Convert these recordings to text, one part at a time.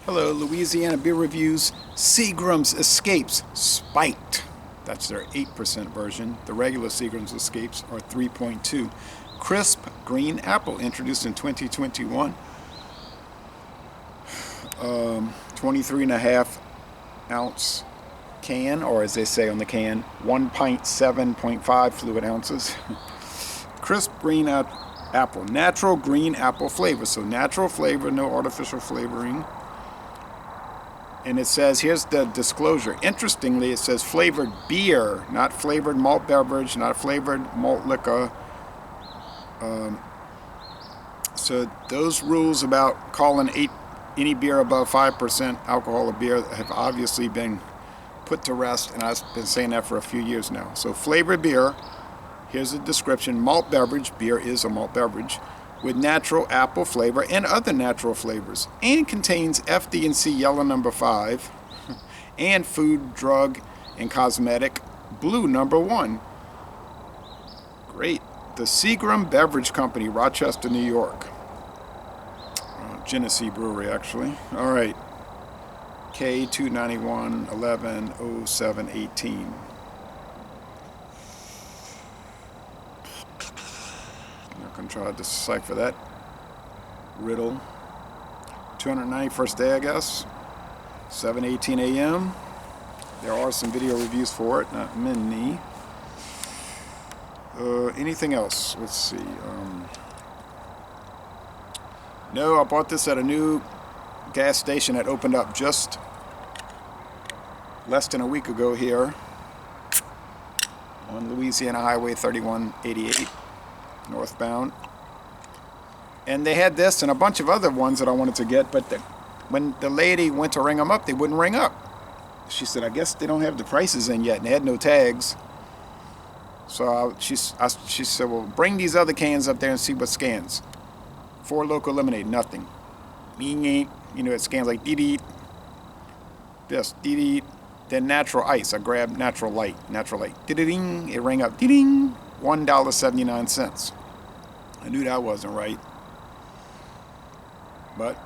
Hello, Louisiana Beer Reviews. Seagram's Escapes Spiked. That's their 8% version. The regular Seagram's Escapes are 3.2. Crisp Green Apple, introduced in 2021. 23.5 ounce can, or as they say on the can, 1 pint 7.5 fluid ounces. Crisp green apple, natural green apple flavor. So natural flavor, no artificial flavoring. And it says, here's the disclosure. Interestingly, it says flavored beer, not flavored malt beverage, not flavored malt liquor. So those rules about calling any beer above 5% alcohol a beer have obviously been put to rest, and I've been saying that for a few years now. So flavored beer, here's the description. Malt beverage, beer is a malt beverage, with natural apple flavor and other natural flavors, and contains FD&C yellow number 5 and food, drug, and cosmetic blue number 1. Great. The Seagram Beverage Company, Rochester, New York. Genesee Brewery, actually. All right. K291 11 07 18. Not gonna try to decipher that riddle. 291st day, I guess. 7:18 a.m. There are some video reviews for it, not many. Anything else? Let's see. No, I bought this at a new gas station that opened up just less than a week ago here on Louisiana Highway 3188 northbound. And they had this and a bunch of other ones that I wanted to get, but when the lady went to ring them up, they wouldn't ring up. She said, I guess they don't have the prices in yet, and they had no tags. So she said, well, bring these other cans up there and see what scans. 4 local lemonade, nothing. You know, it scans like dee-dee. This, dee-dee. Then natural ice. I grabbed natural light. Dee-dee-ding. It rang up, dee-ding. $1.79. I knew that wasn't right. But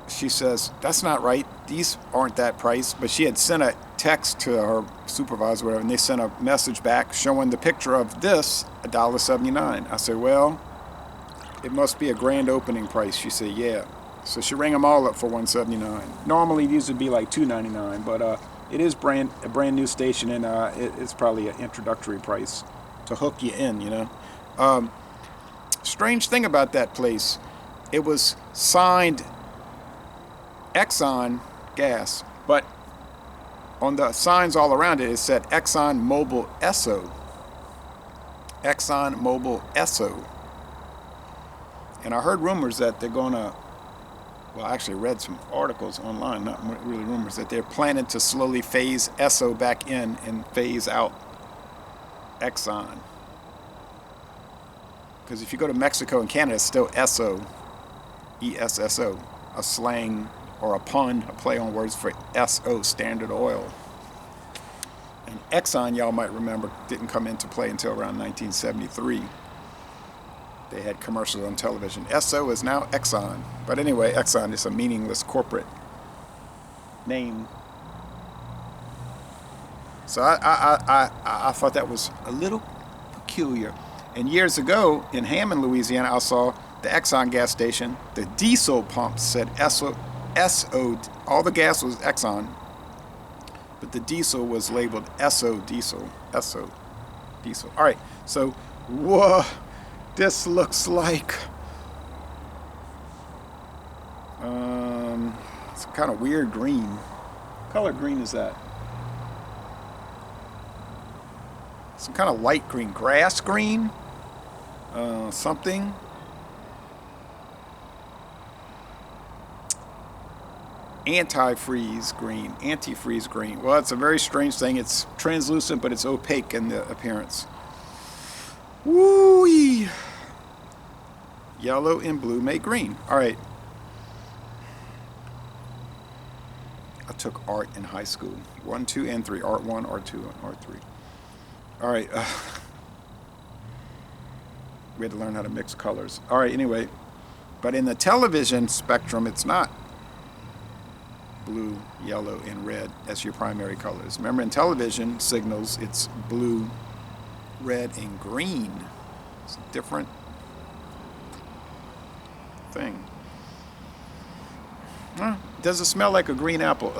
she says, that's not right. These aren't that price. But she had sent a text to her supervisor, whatever, and they sent a message back showing the picture of this, $1.79. I said, well, it must be a grand opening price. She said, yeah. So she rang them all up for $1.79. Normally these would be like $2.99, but it is a brand new station, and it's probably an introductory price to hook you in, you know. Strange thing about that place, it was signed Exxon gas, but on the signs all around it, it said Exxon Mobil Esso. Exxon Mobil Esso. And I heard rumors that they're going to, well, I actually read some articles online, not really rumors, that they're planning to slowly phase Esso back in and phase out Exxon. Because if you go to Mexico and Canada, it's still Esso, E-S-S-O, a slang or a pun, a play on words for S-O, Standard Oil. And Exxon, y'all might remember, didn't come into play until around 1973. They had commercials on television. Esso is now Exxon. But anyway, Exxon is a meaningless corporate name. So I thought that was a little peculiar. And years ago in Hammond, Louisiana, I saw the Exxon gas station. The diesel pump said Esso. All the gas was Exxon, but the diesel was labeled Esso diesel. Esso diesel. All right. So, whoa. This looks like it's kind of weird green. What color green is that? Some kind of light green, grass green, something. Antifreeze green. Well, it's a very strange thing. It's translucent, but it's opaque in the appearance. Woo-wee. Yellow and blue make green. All right. I took art in high school. 1, 2, and 3. Art 1, Art 2, and Art 3. All right. We had to learn how to mix colors. All right, anyway. But in the television spectrum, it's not. blue, yellow, and red as your primary colors. Remember, in television signals, it's blue, red, and green. It's a different thing. Does it smell like a green apple?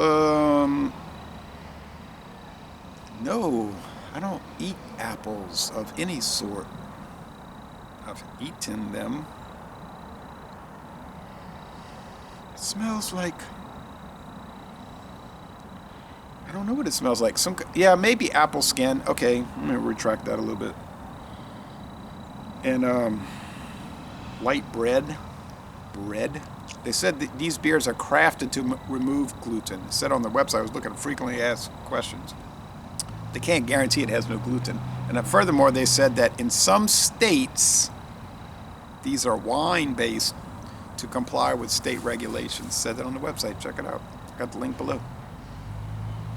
No, I don't eat apples of any sort. I've eaten them. It smells like, I don't know what it smells like. Yeah, maybe apple skin. Okay, I'm gonna retract that a little bit. And light bread. They said that these beers are crafted to remove gluten. It said on their website, I was looking at frequently asked questions. They can't guarantee it has no gluten. And furthermore, they said that in some states, these are wine-based to comply with state regulations. Said that on the website. Check it out. Got the link below.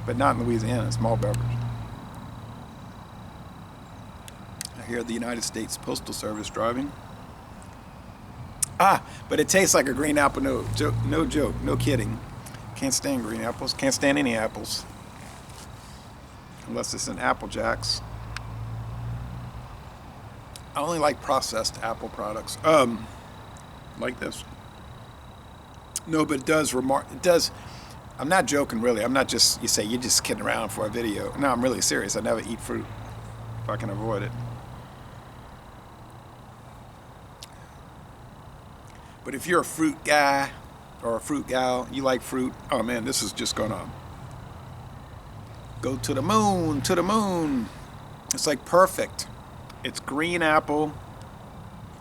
But not in Louisiana. It's malt beverage. I hear the United States Postal Service driving. But it tastes like a green apple. No joke. No kidding. Can't stand green apples. Can't stand any apples. Unless it's in Apple Jacks. I only like processed apple products. Like this. No, but it does. I'm not joking, really. I'm not just, you say, you're just kidding around for a video. No, I'm really serious. I never eat fruit if I can avoid it. But if you're a fruit guy or a fruit gal, you like fruit, oh man, this is just gonna go to the moon. It's like perfect. It's green apple.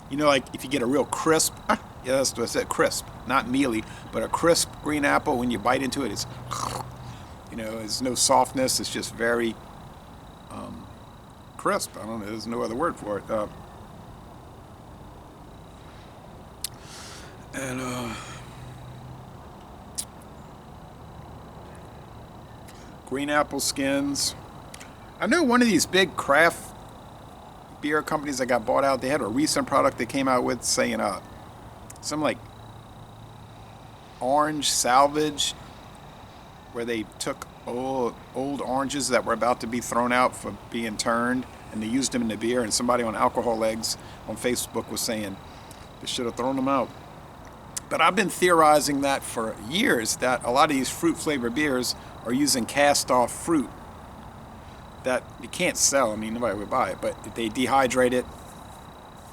You know, like if you get a real crisp, yeah, that's what I said, crisp, not mealy, but a crisp green apple, when you bite into it, it's, you know, there's no softness. It's just very crisp. I don't know. There's no other word for it. Green apple skins. I know one of these big craft beer companies that got bought out, they had a recent product they came out with saying some like orange salvage, where they took old oranges that were about to be thrown out for being turned, and they used them in the beer, and somebody on Alcohol Eggs on Facebook was saying they should have thrown them out. But I've been theorizing that for years, that a lot of these fruit flavored beers are using cast off fruit that you can't sell. I mean, nobody would buy it, but they dehydrate it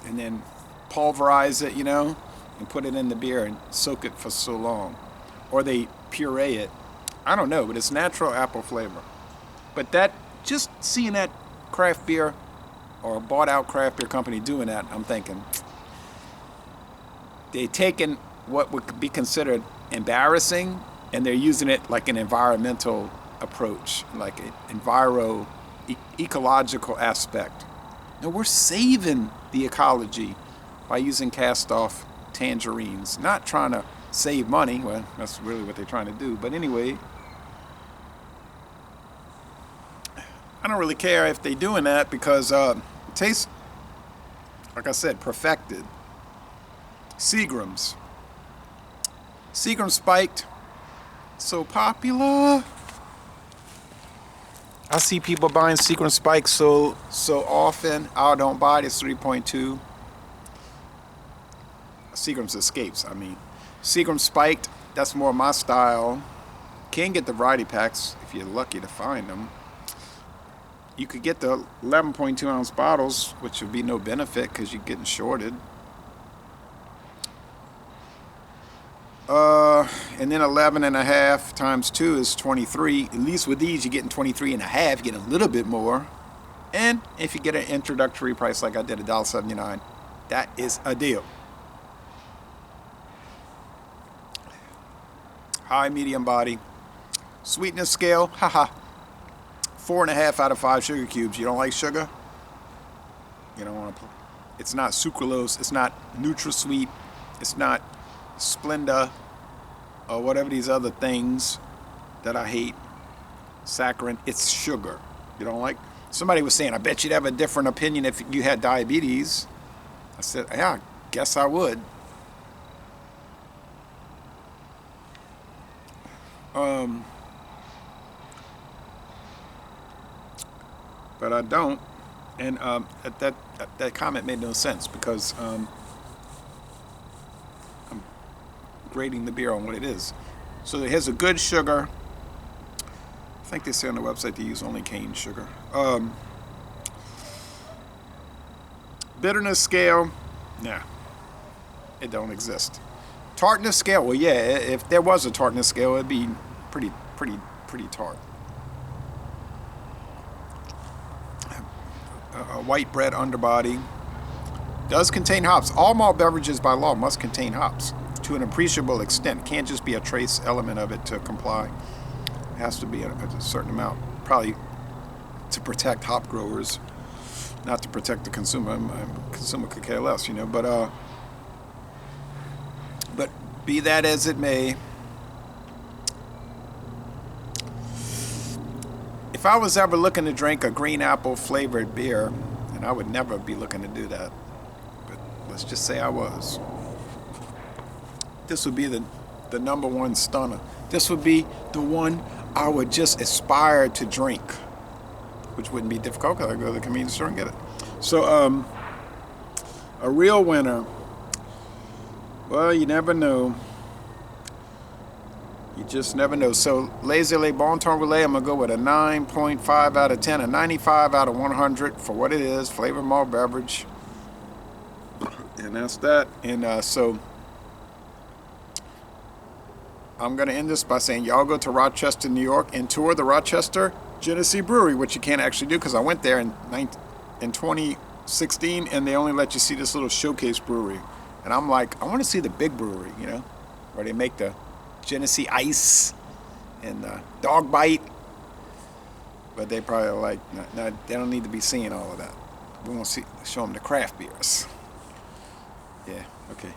and then pulverize it, you know, and put it in the beer and soak it for so long. Or they puree it. I don't know, but it's natural apple flavor. But that, just seeing that craft beer or a bought out craft beer company doing that, I'm thinking, they're taking what would be considered embarrassing and they're using it like an environmental approach, like an ecological aspect. No, we're saving the ecology by using cast off tangerines, not trying to save money. Well, that's really what they're trying to do. But anyway, I don't really care if they're doing that, because it tastes, like I said, perfected. Seagrams spiked, so popular. I see people buying Seagram spiked so often. I don't buy it. It's 3.2. Seagram's escapes, I mean. Seagram spiked, that's more my style. Can get the variety packs if you're lucky to find them. You could get the 11.2 ounce bottles, which would be no benefit because you're getting shorted. And then 11.5 times 2 is 23. At least with these, you're getting 23.5. You're getting a little bit more. And if you get an introductory price like I did, $1.79, that is a deal. High, medium body. Sweetness scale, haha. 4.5 out of 5 sugar cubes. You don't like sugar? You don't want to. It's not sucralose. It's not NutraSweet. It's not Splenda or whatever these other things that I hate. Saccharin. It's sugar. You don't like? Somebody was saying, I bet you'd have a different opinion if you had diabetes. I said, yeah, I guess I would. But I don't. And that comment made no sense because I'm grading the beer on what it is. So it has a good sugar. I think they say on the website they use only cane sugar. Bitterness scale, nah, it don't exist. Tartness scale, well, yeah, if there was a tartness scale, it'd be pretty tart. A white bread underbody. Does contain hops. All malt beverages by law must contain hops to an appreciable extent. Can't just be a trace element of it to comply. It has to be a certain amount, probably to protect hop growers, not to protect the consumer. Consumer could care less, But be that as it may, if I was ever looking to drink a green apple flavored beer, and I would never be looking to do that, but let's just say I was, this would be the number one stunner. This would be the one I would just aspire to drink, which wouldn't be difficult because I go to the convenience store and get it. So, a real winner, well, you never know. You just never know. So, Laissez-Les Bon Temps Relais, I'm going to go with a 9.5 out of 10, a 95 out of 100 for what it is, flavored malt beverage. And that's that. And so, I'm going to end this by saying y'all go to Rochester, New York, and tour the Rochester Genesee Brewery, which you can't actually do because I went there in 2016, and they only let you see this little showcase brewery. And I'm like, I want to see the big brewery, where they make the Genesee Ice and Dog Bite. But they probably are like, no, they don't need to be seeing all of that. We want to show them the craft beers. Yeah, okay.